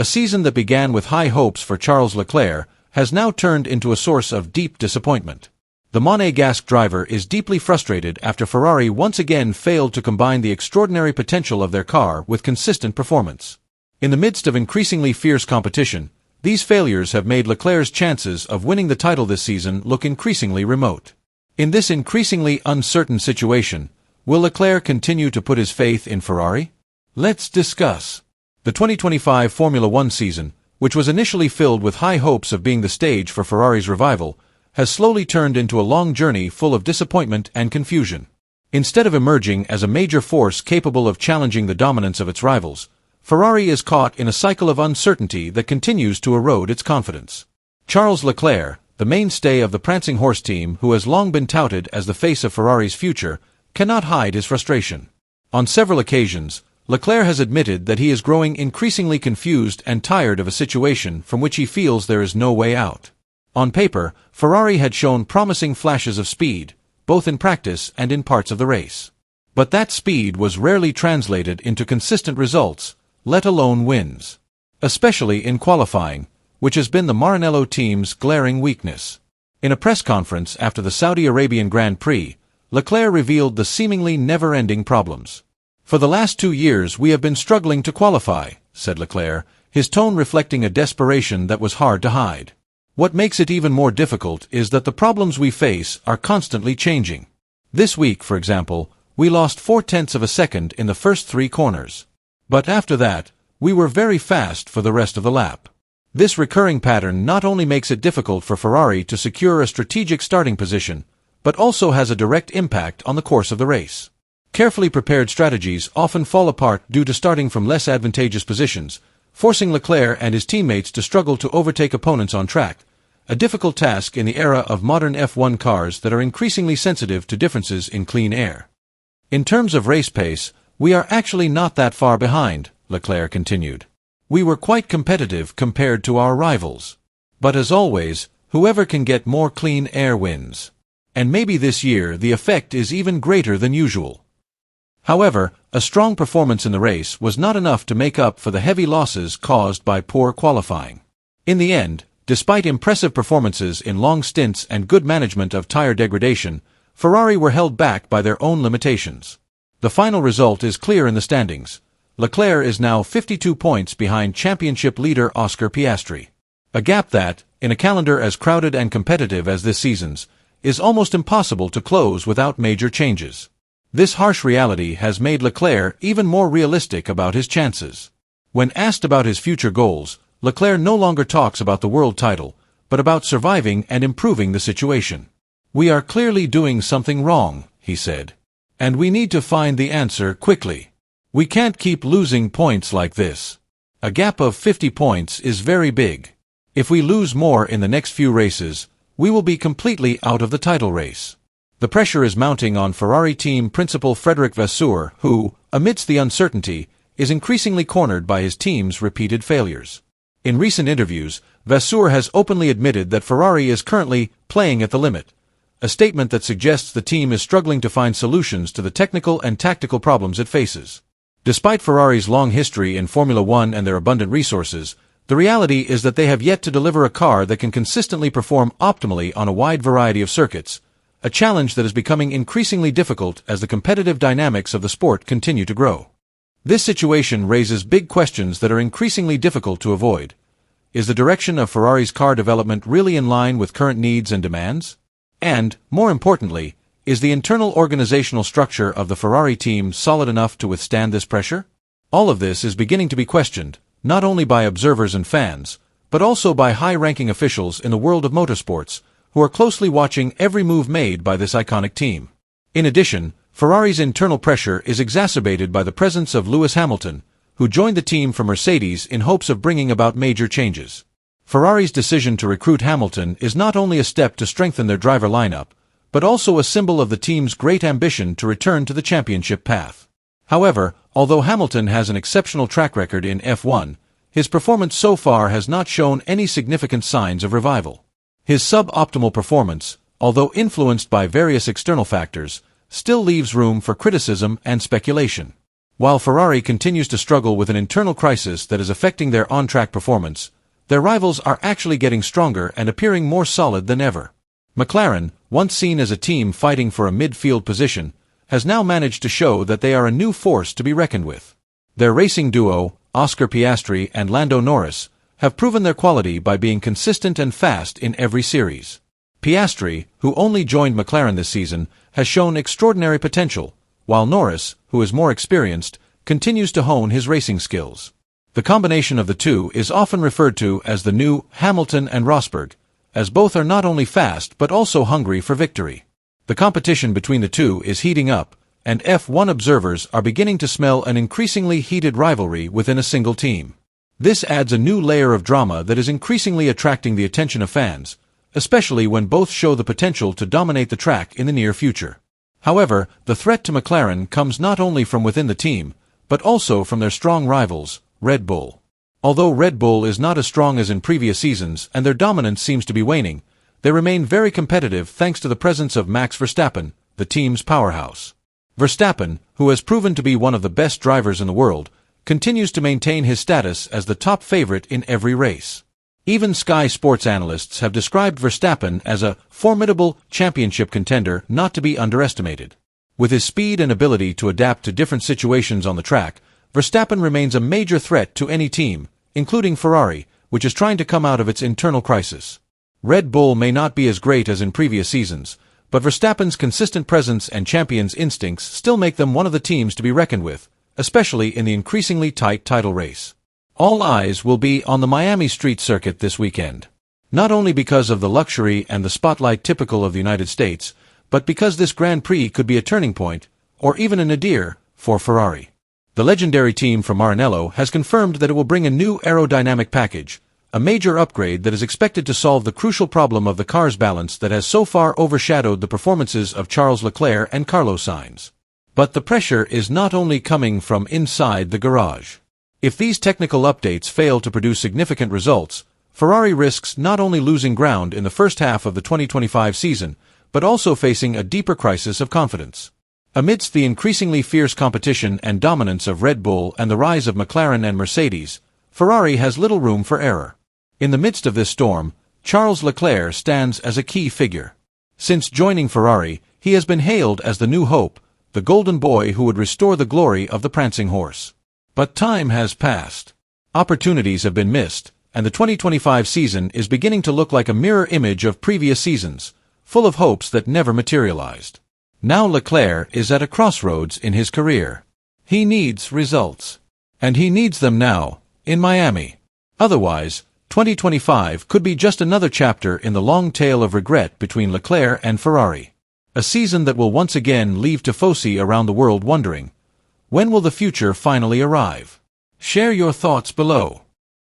A season that began with high hopes for Charles Leclerc has now turned into a source of deep disappointment. The Monégasque driver is deeply frustrated after Ferrari once again failed to combine the extraordinary potential of their car with consistent performance. In the midst of increasingly fierce competition, these failures have made Leclerc's chances of winning the title this season look increasingly remote. In this increasingly uncertain situation, will Leclerc continue to put his faith in Ferrari? Let's discuss. The 2025 Formula One season, which was initially filled with high hopes of being the stage for Ferrari's revival, has slowly turned into a long journey full of disappointment and confusion. Instead of emerging as a major force capable of challenging the dominance of its rivals, Ferrari is caught in a cycle of uncertainty that continues to erode its confidence. Charles Leclerc, the mainstay of the prancing horse team who has long been touted as the face of Ferrari's future, cannot hide his frustration. On several occasions, Leclerc has admitted that he is growing increasingly confused and tired of a situation from which he feels there is no way out. On paper, Ferrari had shown promising flashes of speed, both in practice and in parts of the race. But that speed was rarely translated into consistent results, let alone wins. Especially in qualifying, which has been the Maranello team's glaring weakness. In a press conference after the Saudi Arabian Grand Prix, Leclerc revealed the seemingly never-ending problems. "For the last 2 years we have been struggling to qualify," said Leclerc, his tone reflecting a desperation that was hard to hide. "What makes it even more difficult is that the problems we face are constantly changing. This week, for example, we lost 0.4 of a second in the first 3 corners. But after that, we were very fast for the rest of the lap." This recurring pattern not only makes it difficult for Ferrari to secure a strategic starting position, but also has a direct impact on the course of the race. Carefully prepared strategies often fall apart due to starting from less advantageous positions, forcing Leclerc and his teammates to struggle to overtake opponents on track, a difficult task in the era of modern F1 cars that are increasingly sensitive to differences in clean air. "In terms of race pace, we are actually not that far behind," Leclerc continued. "We were quite competitive compared to our rivals. But as always, whoever can get more clean air wins. And maybe this year the effect is even greater than usual." However, a strong performance in the race was not enough to make up for the heavy losses caused by poor qualifying. In the end, despite impressive performances in long stints and good management of tire degradation, Ferrari were held back by their own limitations. The final result is clear in the standings. Leclerc is now 52 points behind championship leader Oscar Piastri. A gap that, in a calendar as crowded and competitive as this season's, is almost impossible to close without major changes. This harsh reality has made Leclerc even more realistic about his chances. When asked about his future goals, Leclerc no longer talks about the world title, but about surviving and improving the situation. "We are clearly doing something wrong," he said. "And we need to find the answer quickly. We can't keep losing points like this. A gap of 50 points is very big. If we lose more in the next few races, we will be completely out of the title race." The pressure is mounting on Ferrari team principal Frédéric Vasseur, who, amidst the uncertainty, is increasingly cornered by his team's repeated failures. In recent interviews, Vasseur has openly admitted that Ferrari is currently playing at the limit, a statement that suggests the team is struggling to find solutions to the technical and tactical problems it faces. Despite Ferrari's long history in Formula One and their abundant resources, the reality is that they have yet to deliver a car that can consistently perform optimally on a wide variety of circuits, a challenge that is becoming increasingly difficult as the competitive dynamics of the sport continue to grow. This situation raises big questions that are increasingly difficult to avoid. Is the direction of Ferrari's car development really in line with current needs and demands? And, more importantly, is the internal organizational structure of the Ferrari team solid enough to withstand this pressure? All of this is beginning to be questioned, not only by observers and fans, but also by high-ranking officials in the world of motorsports, who are closely watching every move made by this iconic team. In addition, Ferrari's internal pressure is exacerbated by the presence of Lewis Hamilton, who joined the team from Mercedes in hopes of bringing about major changes. Ferrari's decision to recruit Hamilton is not only a step to strengthen their driver lineup, but also a symbol of the team's great ambition to return to the championship path. However, although Hamilton has an exceptional track record in F1, his performance so far has not shown any significant signs of revival. His sub-optimal performance, although influenced by various external factors, still leaves room for criticism and speculation. While Ferrari continues to struggle with an internal crisis that is affecting their on-track performance, their rivals are actually getting stronger and appearing more solid than ever. McLaren, once seen as a team fighting for a midfield position, has now managed to show that they are a new force to be reckoned with. Their racing duo, Oscar Piastri and Lando Norris, have proven their quality by being consistent and fast in every series. Piastri, who only joined McLaren this season, has shown extraordinary potential, while Norris, who is more experienced, continues to hone his racing skills. The combination of the two is often referred to as the new Hamilton and Rosberg, as both are not only fast but also hungry for victory. The competition between the two is heating up, and F1 observers are beginning to smell an increasingly heated rivalry within a single team. This adds a new layer of drama that is increasingly attracting the attention of fans, especially when both show the potential to dominate the track in the near future. However, the threat to McLaren comes not only from within the team, but also from their strong rivals, Red Bull. Although Red Bull is not as strong as in previous seasons and their dominance seems to be waning, they remain very competitive thanks to the presence of Max Verstappen, the team's powerhouse. Verstappen, who has proven to be one of the best drivers in the world, continues to maintain his status as the top favorite in every race. Even Sky Sports analysts have described Verstappen as a formidable championship contender not to be underestimated. With his speed and ability to adapt to different situations on the track, Verstappen remains a major threat to any team, including Ferrari, which is trying to come out of its internal crisis. Red Bull may not be as great as in previous seasons, but Verstappen's consistent presence and champion's instincts still make them one of the teams to be reckoned with, especially in the increasingly tight title race. All eyes will be on the Miami street circuit this weekend. Not only because of the luxury and the spotlight typical of the United States, but because this Grand Prix could be a turning point, or even a nadir, for Ferrari. The legendary team from Maranello has confirmed that it will bring a new aerodynamic package, a major upgrade that is expected to solve the crucial problem of the car's balance that has so far overshadowed the performances of Charles Leclerc and Carlos Sainz. But the pressure is not only coming from inside the garage. If these technical updates fail to produce significant results, Ferrari risks not only losing ground in the first half of the 2025 season, but also facing a deeper crisis of confidence. Amidst the increasingly fierce competition and dominance of Red Bull and the rise of McLaren and Mercedes, Ferrari has little room for error. In the midst of this storm, Charles Leclerc stands as a key figure. Since joining Ferrari, he has been hailed as the new hope, the golden boy who would restore the glory of the prancing horse. But time has passed. Opportunities have been missed, and the 2025 season is beginning to look like a mirror image of previous seasons, full of hopes that never materialized. Now Leclerc is at a crossroads in his career. He needs results. And he needs them now, in Miami. Otherwise, 2025 could be just another chapter in the long tale of regret between Leclerc and Ferrari. A season that will once again leave tifosi around the world wondering, when will the future finally arrive? Share your thoughts below.